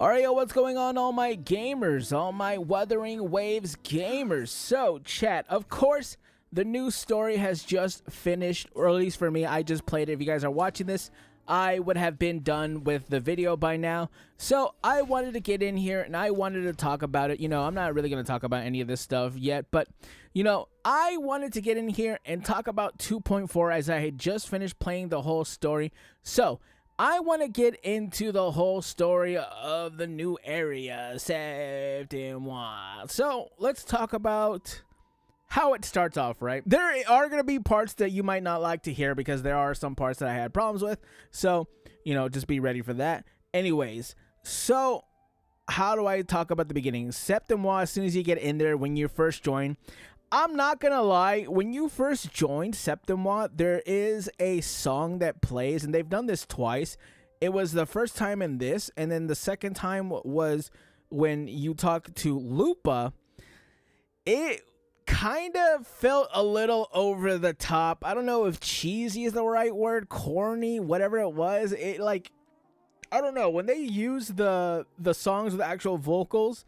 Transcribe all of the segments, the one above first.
Alright, yo, what's going on, all my gamers, all my Wuthering Waves gamers? So, chat, of course, the new story has just finished, or at least for me, I just played it. If you guys are watching this, I would have been done with the video by now. So, I wanted to get in here, and I wanted to talk about it. You know, I'm not really going to talk about any of this stuff yet, but, you know, I wanted to get in here and talk about 2.4 as I had just finished playing the whole story. So, I want to get into the whole story of the new area, September. So, let's talk about how it starts off, right? There are going to be parts that you might not like to hear because there are some parts that I had problems with. So, you know, just be ready for that. Anyways, so how do I talk about the beginning? September, as soon as you get in there, when you first join, I'm not gonna lie, when you first joined September, there is a song that plays, and they've done this twice. It was the first time in this, and then the second time was when you talk to Lupa. It kind of felt a little over the top. I don't know if cheesy is the right word, corny, whatever it was. It, like, I don't know, when they used the songs with actual vocals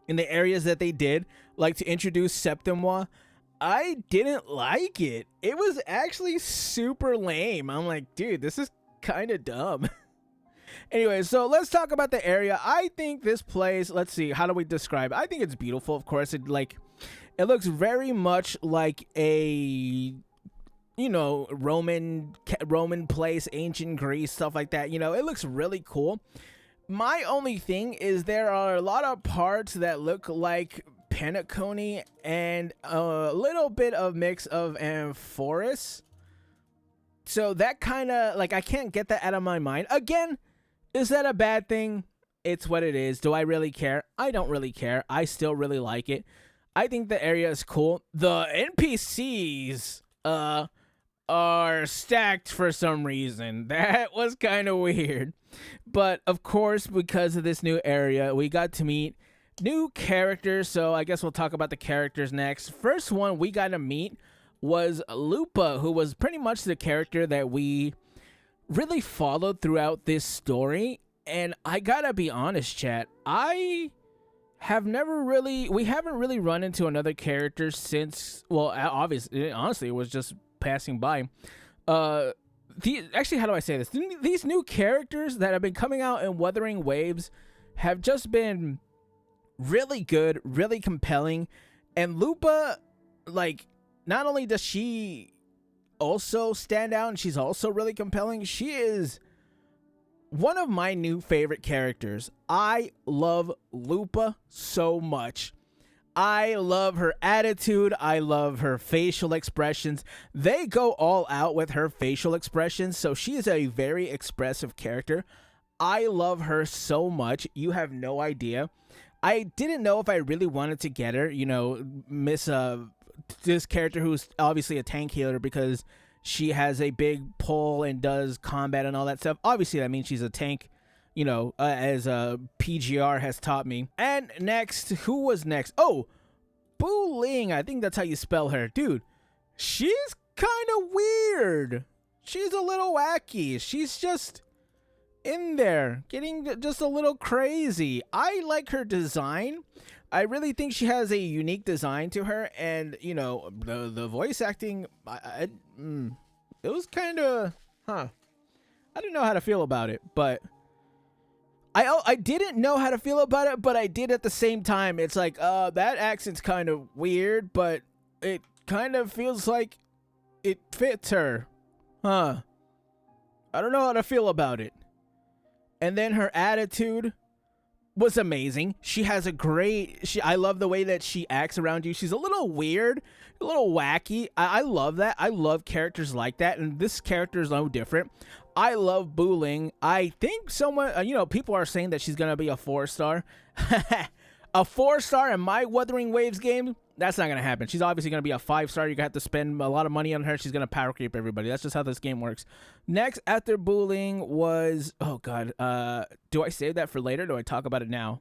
in the areas that they did, like to introduce September, I didn't like it. It was actually super lame. I'm like, dude, this is kind of dumb. Anyway, so let's talk about the area. I think this place, let's see, how do we describe it? I think it's beautiful, of course. It looks very much like a, you know, Roman place, ancient Greece, stuff like that. You know, it looks really cool. My only thing is there are a lot of parts that look like Penacony and a little bit of mix of Amphoris. So that kind of, like, I can't get that out of my mind. Again, is that a bad thing? It's what it is. Do I really care? I don't really care. I still really like it. I think the area is cool. The NPCs are stacked for some reason. That was kind of weird. But of course, because of this new area, we got to meet new characters. So I guess we'll talk about the characters next. First one we got to meet was Lupa, who was pretty much the character that we really followed throughout this story. And I gotta be honest, chat, we haven't really run into another character since, well, obviously, honestly, it was just passing by. Actually, how do I say this? These new characters that have been coming out in Wuthering Waves have just been really good, really compelling. And Lupa, like, not only does she also stand out and she's also really compelling, she is one of my new favorite characters. I love Lupa so much. I love her attitude. I love her facial expressions. They go all out with her facial expressions, so she is a very expressive character. I love her so much. You have no idea. I didn't know if I really wanted to get her, you know, this character who's obviously a tank healer because she has a big pull and does combat and all that stuff. Obviously, that means she's a tank, you know, as PGR has taught me. And next, who was next? Oh, Bu Ling. I think that's how you spell her. Dude, she's kind of weird. She's a little wacky. She's just in there, getting just a little crazy. I like her design. I really think she has a unique design to her. And, you know, the voice acting, it was kind of, I didn't know how to feel about it, but I didn't know how to feel about it, but I did at the same time. It's like, that accent's kind of weird, but it kind of feels like it fits her. I don't know how to feel about it. And then her attitude was amazing. She has I love the way that she acts around you. She's a little weird, a little wacky. I love that. I love characters like that, and this character is no different. I love Bu Ling. I think someone, you know, people are saying that she's gonna be a 4-star. A 4-star in my Wuthering Waves game? That's not gonna happen. She's obviously gonna be a 5-star. You're gonna have to spend a lot of money on her. She's gonna power creep everybody. That's just how this game works. Next after Bu Ling was, oh god, do I save that for later? Do I talk about it now?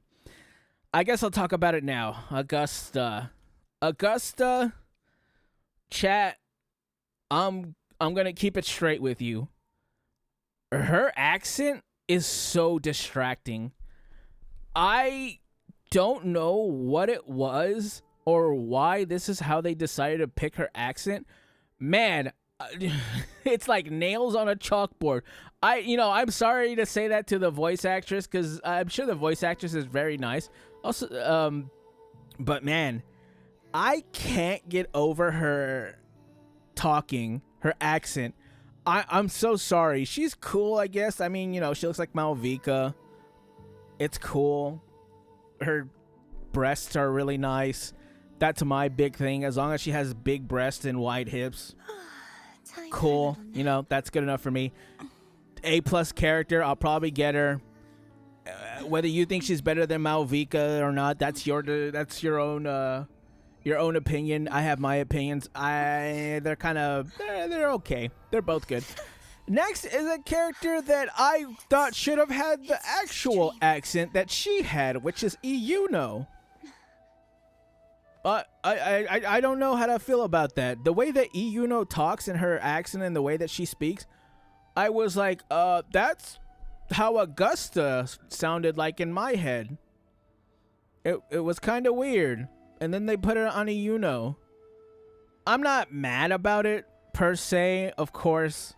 I guess I'll talk about it now. Augusta, chat. I'm gonna keep it straight with you. Her accent is so distracting. I don't know what it was or why this is how they decided to pick her accent. Man, it's like nails on a chalkboard. I'm sorry to say that to the voice actress because I'm sure the voice actress is very nice. Also, but man, I can't get over her talking, her accent. I'm so sorry. She's cool, I guess. I mean, she looks like Malvika. It's cool. Her breasts are really nice. That's my big thing. As long as she has big breasts and wide hips. Cool. That's good enough for me. A+ character. I'll probably get her. Whether you think she's better than Malvika or not, that's your own opinion. I have my opinions. They're kind of they're okay. They're both good. Next is a character that I thought should have had the actual accent that she had, which is Yuno. I don't know how to feel about that. The way that Yuno talks and her accent and the way that she speaks, I was like, that's how Augusta sounded like in my head. It was kind of weird. And then they put it on Yuno. I'm not mad about it per se, of course.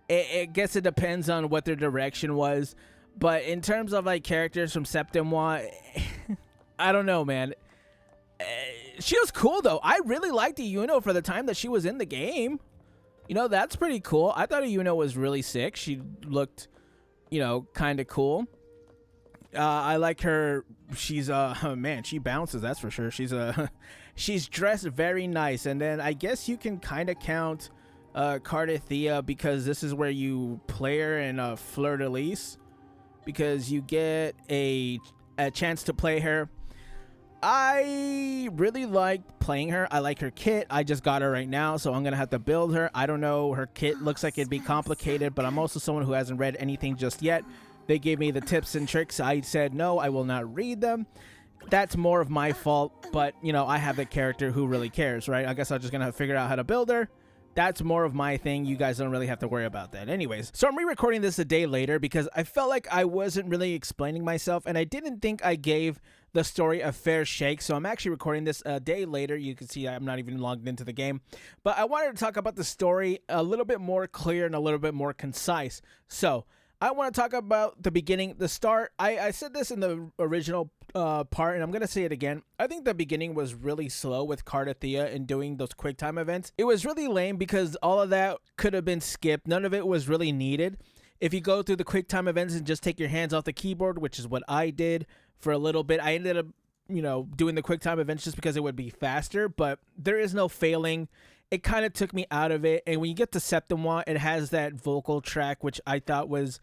I guess it depends on what their direction was. But in terms of like characters from Septemwa, I don't know, man. She was cool though. I really liked Yuno for the time that she was in the game. That's pretty cool. I thought Yuno was really sick. She looked, kind of cool. I like her. She's man, she bounces, that's for sure. She's dressed very nice. And then I guess you can kind of count Cardathea because this is where you play her in Fleur-de-Lis, because you get a chance to play her. I really like playing her. I like her kit. I just got her right now, so I'm gonna have to build her. I don't know, her kit looks like it'd be complicated, but I'm also someone who hasn't read anything just yet. They gave me the tips and tricks. I said no, I will not read them. That's more of my fault, but I have a character who really cares, right? I guess I'm just gonna figure out how to build her. That's more of my thing. You guys don't really have to worry about that. Anyways, so I'm re-recording this a day later because I felt like I wasn't really explaining myself, and I didn't think I gave the story a fair shake. So I'm actually recording this a day later. You can see I'm not even logged into the game, but I wanted to talk about the story a little bit more clear and a little bit more concise. So I want to talk about the beginning, the start. I said this in the original part, and I'm going to say it again. I think the beginning was really slow with Cardathea and doing those quick time events. It was really lame because all of that could have been skipped. None of it was really needed. If you go through the quick time events and just take your hands off the keyboard, which is what I did for a little bit, I ended up, doing the quick time events just because it would be faster, but there is no failing. It kind of took me out of it. And when you get to Septemwa, it has that vocal track, which I thought was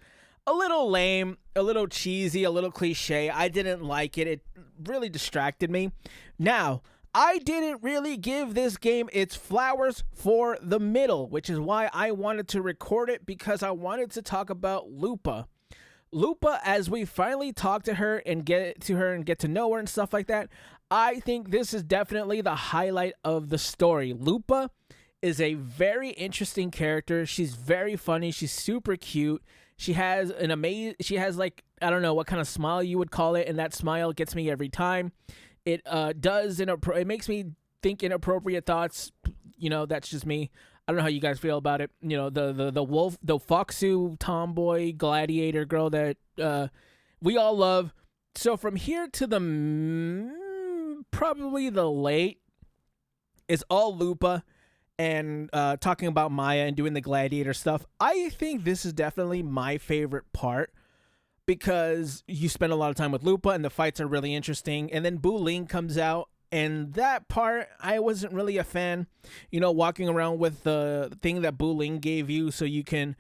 a little lame, a little cheesy, a little cliche. I didn't like it. It really distracted me. Now, I didn't really give this game its flowers for the middle, which is why I wanted to record it, because I wanted to talk about Lupa. Lupa, as we finally talk to her and get to know her and stuff like that, I think this is definitely the highlight of the story. Lupa is a very interesting character. She's very funny. She's super cute. She has like, I don't know what kind of smile you would call it, and that smile gets me every time. It it makes me think inappropriate thoughts. That's just me. I don't know how you guys feel about it. The wolf, the foxu tomboy gladiator girl that we all love. So from here to the probably the late is all Lupa and talking about Maya and doing the gladiator stuff. I think this is definitely my favorite part because you spend a lot of time with Lupa and the fights are really interesting. And then Bu Ling comes out, and that part I wasn't really a fan. Walking around with the thing that Bu Ling gave you so you can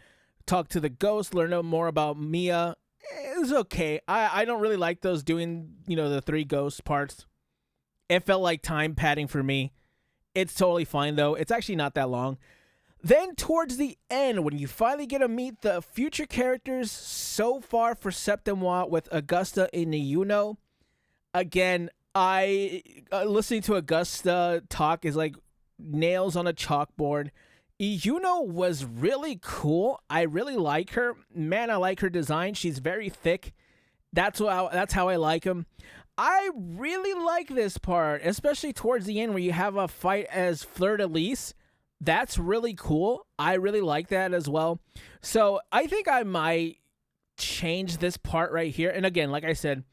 talk to the ghost, learn more about Mia. It was okay. I don't really like those doing, the 3 ghost parts. It felt like time padding for me. It's totally fine, though. It's actually not that long. Then towards the end, when you finally get to meet the future characters so far for Septemwa with Augusta and Yuno, again, listening to Augusta talk is like nails on a chalkboard. Yuno was really cool. I really like her. Man, I like her design. She's very thick That's how I like them. I really like this part, especially towards the end where you have a fight as fleur-de-lis. That's really cool. I really like that as well. So I think I might change this part right here. And again, like I said,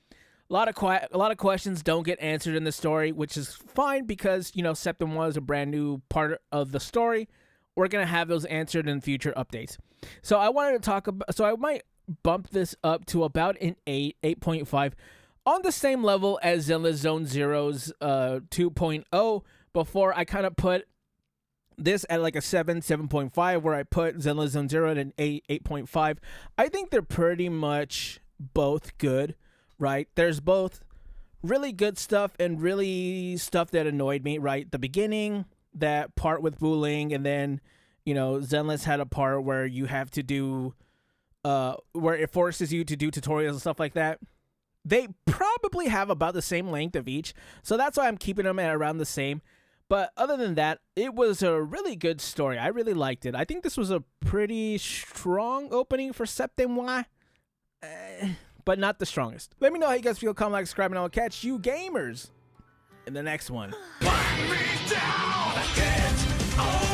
a lot of questions don't get answered in the story, which is fine because, you know, Septim was a brand new part of the story. We're going to have those answered in future updates. So I wanted to talk about, so I might bump this up to about an 8.5, on the same level as Zenless Zone Zero's 2.0. Before I kind of put this at like a 7.5, where I put Zenless Zone Zero at an 8.5. I think they're pretty much both good, right? There's both really good stuff and really stuff that annoyed me, right? The beginning, that part with Wuling, and then, you know, Zenless had a part where you have to do, where it forces you to do tutorials and stuff like that. They probably have about the same length of each, so that's why I'm keeping them at around the same. But other than that, it was a really good story. I really liked it. I think this was a pretty strong opening for Septembre, but not the strongest. Let me know how you guys feel. Comment, like, subscribe, and I'll catch you gamers in the next one. Let me down, I can't